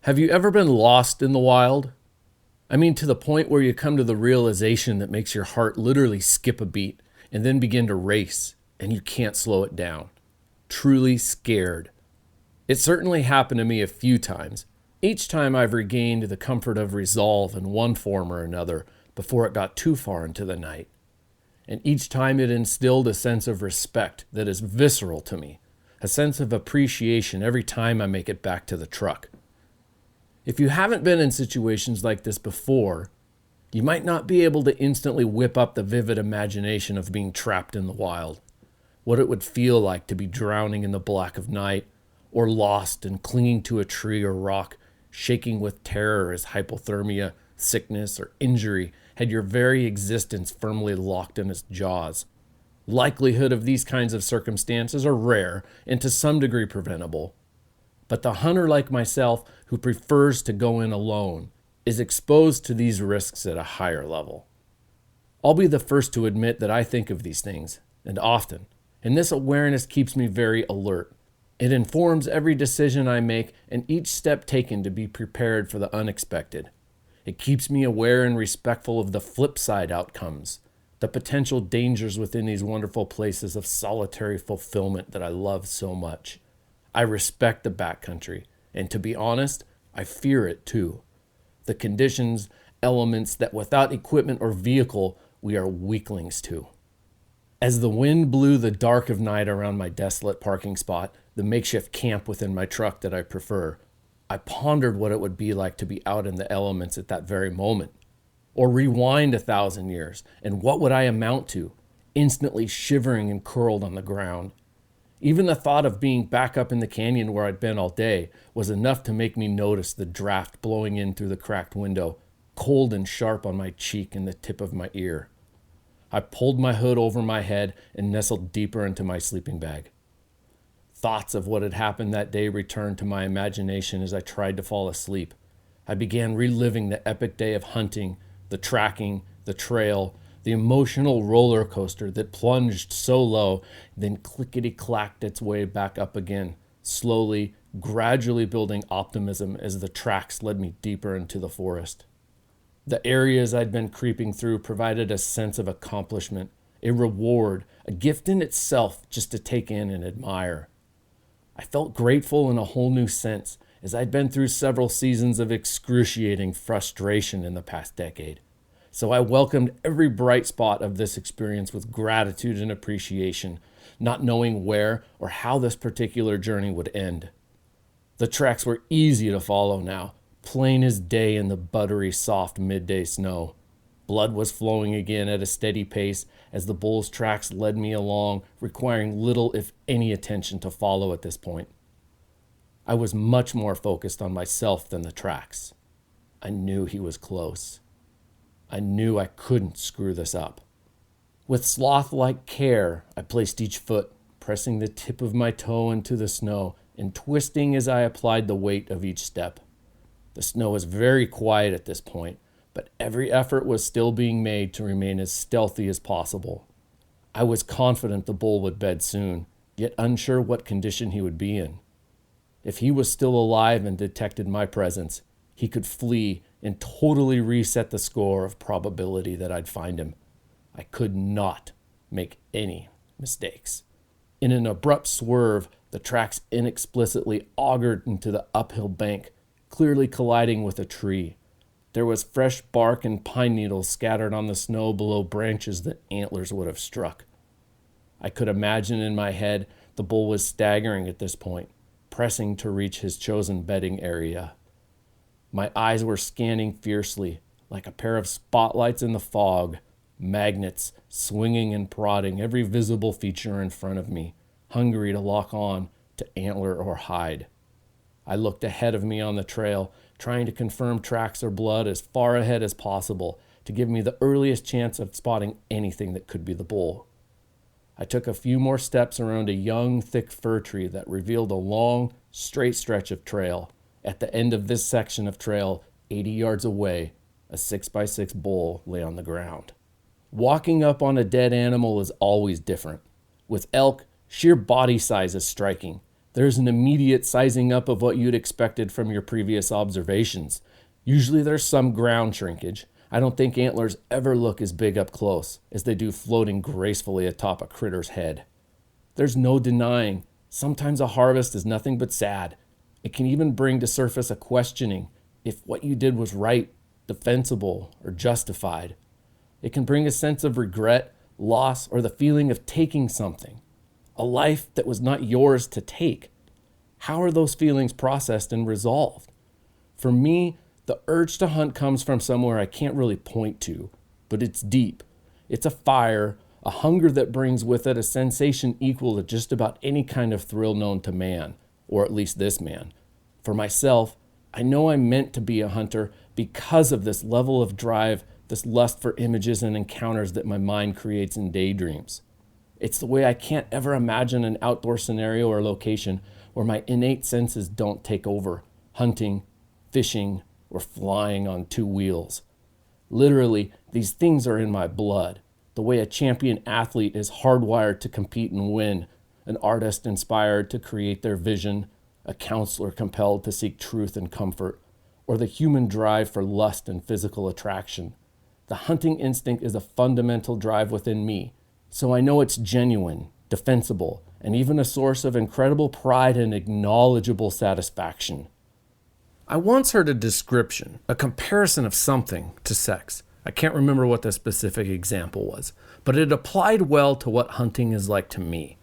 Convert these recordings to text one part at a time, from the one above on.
Have you ever been lost in the wild? I mean, to the point where you come to the realization that makes your heart literally skip a beat and then begin to race, and you can't slow it down. Truly scared. It certainly happened to me a few times. Each time I've regained the comfort of resolve in one form or another before it got too far into the night. And each time it instilled a sense of respect that is visceral to me, a sense of appreciation every time I make it back to the truck. If you haven't been in situations like this before, you might not be able to instantly whip up the vivid imagination of being trapped in the wild, what it would feel like to be drowning in the black of night, or lost and clinging to a tree or rock, shaking with terror as hypothermia, sickness, or injury had your very existence firmly locked in its jaws. Likelihood of these kinds of circumstances are rare and to some degree preventable. But the hunter like myself, who prefers to go in alone, is exposed to these risks at a higher level. I'll be the first to admit that I think of these things, and often, and this awareness keeps me very alert. It informs every decision I make and each step taken to be prepared for the unexpected. It keeps me aware and respectful of the flip side outcomes, the potential dangers within these wonderful places of solitary fulfillment that I love so much. I respect the backcountry, and to be honest, I fear it too. The conditions, elements that without equipment or vehicle, we are weaklings to. As the wind blew the dark of night around my desolate parking spot, the makeshift camp within my truck that I prefer, I pondered what it would be like to be out in the elements at that very moment. Or rewind 1,000 years, and what would I amount to? Instantly shivering and curled on the ground. Even the thought of being back up in the canyon where I'd been all day was enough to make me notice the draft blowing in through the cracked window, cold and sharp on my cheek and the tip of my ear. I pulled my hood over my head and nestled deeper into my sleeping bag. Thoughts of what had happened that day returned to my imagination as I tried to fall asleep. I began reliving the epic day of hunting, the tracking, the trail, the emotional roller coaster that plunged so low, then clickety-clacked its way back up again, slowly, gradually building optimism as the tracks led me deeper into the forest. The areas I'd been creeping through provided a sense of accomplishment, a reward, a gift in itself just to take in and admire. I felt grateful in a whole new sense, as I'd been through several seasons of excruciating frustration in the past decade. So I welcomed every bright spot of this experience with gratitude and appreciation, not knowing where or how this particular journey would end. The tracks were easy to follow now, plain as day in the buttery, soft midday snow. Blood was flowing again at a steady pace as the bull's tracks led me along, requiring little, if any, attention to follow at this point. I was much more focused on myself than the tracks. I knew he was close. I knew I couldn't screw this up. With sloth-like care, I placed each foot, pressing the tip of my toe into the snow and twisting as I applied the weight of each step. The snow was very quiet at this point, but every effort was still being made to remain as stealthy as possible. I was confident the bull would bed soon, yet unsure what condition he would be in. If he was still alive and detected my presence, he could flee and totally reset the score of probability that I'd find him. I could not make any mistakes. In an abrupt swerve, the tracks inexplicitly augured into the uphill bank, clearly colliding with a tree. There was fresh bark and pine needles scattered on the snow below branches that antlers would have struck. I could imagine in my head the bull was staggering at this point, pressing to reach his chosen bedding area. My eyes were scanning fiercely, like a pair of spotlights in the fog, magnets swinging and prodding every visible feature in front of me, hungry to lock on to antler or hide. I looked ahead of me on the trail, trying to confirm tracks or blood as far ahead as possible to give me the earliest chance of spotting anything that could be the bull. I took a few more steps around a young, thick fir tree that revealed a long, straight stretch of trail. At the end of this section of trail, 80 yards away, a 6x6 bull lay on the ground. Walking up on a dead animal is always different. With elk, sheer body size is striking. There's an immediate sizing up of what you'd expected from your previous observations. Usually there's some ground shrinkage. I don't think antlers ever look as big up close as they do floating gracefully atop a critter's head. There's no denying, sometimes a harvest is nothing but sad. It can even bring to surface a questioning if what you did was right, defensible, or justified. It can bring a sense of regret, loss, or the feeling of taking something, a life that was not yours to take. How are those feelings processed and resolved? For me, the urge to hunt comes from somewhere I can't really point to, but it's deep. It's a fire, a hunger that brings with it a sensation equal to just about any kind of thrill known to man, or at least this man. For myself, I know I'm meant to be a hunter because of this level of drive, this lust for images and encounters that my mind creates in daydreams. It's the way I can't ever imagine an outdoor scenario or location where my innate senses don't take over, hunting, fishing, or flying on two wheels. Literally, these things are in my blood. The way a champion athlete is hardwired to compete and win, an artist inspired to create their vision, a counselor compelled to seek truth and comfort, or the human drive for lust and physical attraction. The hunting instinct is a fundamental drive within me, so I know it's genuine, defensible, and even a source of incredible pride and acknowledgeable satisfaction. I once heard a description, a comparison of something to sex. I can't remember what the specific example was, but it applied well to what hunting is like to me.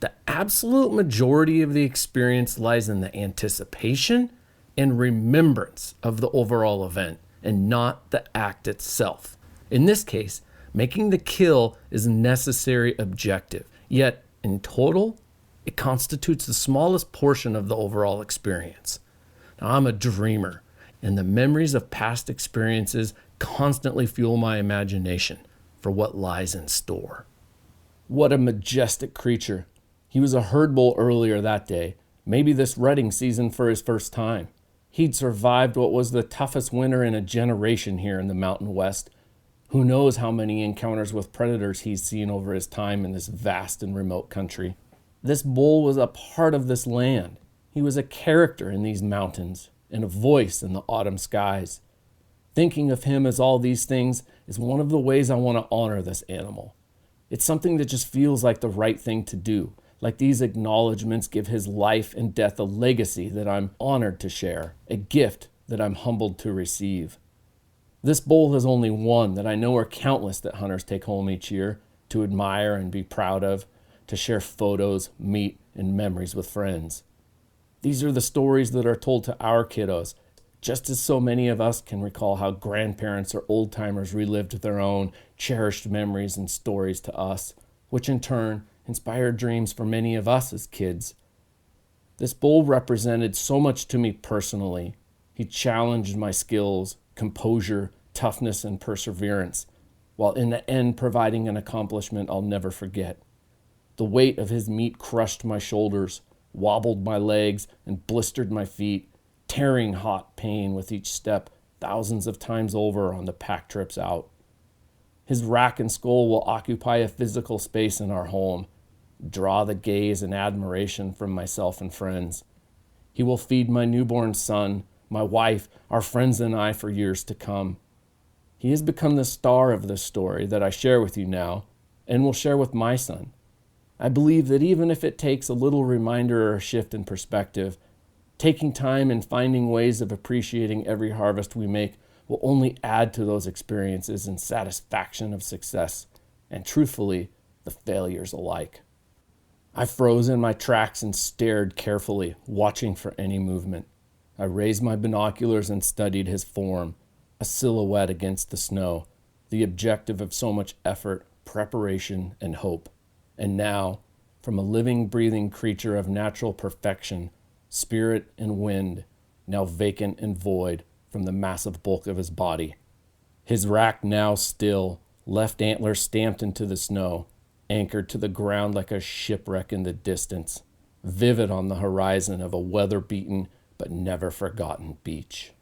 The absolute majority of the experience lies in the anticipation and remembrance of the overall event, and not the act itself. In this case, making the kill is a necessary objective, yet in total, it constitutes the smallest portion of the overall experience. Now, I'm a dreamer, and the memories of past experiences constantly fuel my imagination for what lies in store. What a majestic creature. He was a herd bull earlier that day, maybe this rutting season for his first time. He'd survived what was the toughest winter in a generation here in the Mountain West. Who knows how many encounters with predators he's seen over his time in this vast and remote country. This bull was a part of this land. He was a character in these mountains and a voice in the autumn skies. Thinking of him as all these things is one of the ways I want to honor this animal. It's something that just feels like the right thing to do, like these acknowledgments give his life and death a legacy that I'm honored to share, a gift that I'm humbled to receive. This bull is only one that I know are countless that hunters take home each year to admire and be proud of, to share photos, meet, and memories with friends. These are the stories that are told to our kiddos, just as so many of us can recall how grandparents or old-timers relived their own cherished memories and stories to us, which in turn inspired dreams for many of us as kids. This bull represented so much to me personally. He challenged my skills, composure, toughness, and perseverance, while in the end providing an accomplishment I'll never forget. The weight of his meat crushed my shoulders, wobbled my legs, and blistered my feet, tearing hot pain with each step thousands of times over on the pack trips out. His rack and skull will occupy a physical space in our home, draw the gaze and admiration from myself and friends. He will feed my newborn son, my wife, our friends, and I for years to come. He has become the star of this story that I share with you now, and will share with my son. I believe that even if it takes a little reminder or a shift in perspective, taking time and finding ways of appreciating every harvest we make will only add to those experiences and satisfaction of success, and truthfully, the failures alike. I froze in my tracks and stared carefully, watching for any movement. I raised my binoculars and studied his form, a silhouette against the snow, the objective of so much effort, preparation, and hope. And now, from a living, breathing creature of natural perfection, spirit and wind, now vacant and void from the massive bulk of his body. His rack now still, left antler stamped into the snow, anchored to the ground like a shipwreck in the distance, vivid on the horizon of a weather-beaten but never forgotten beach.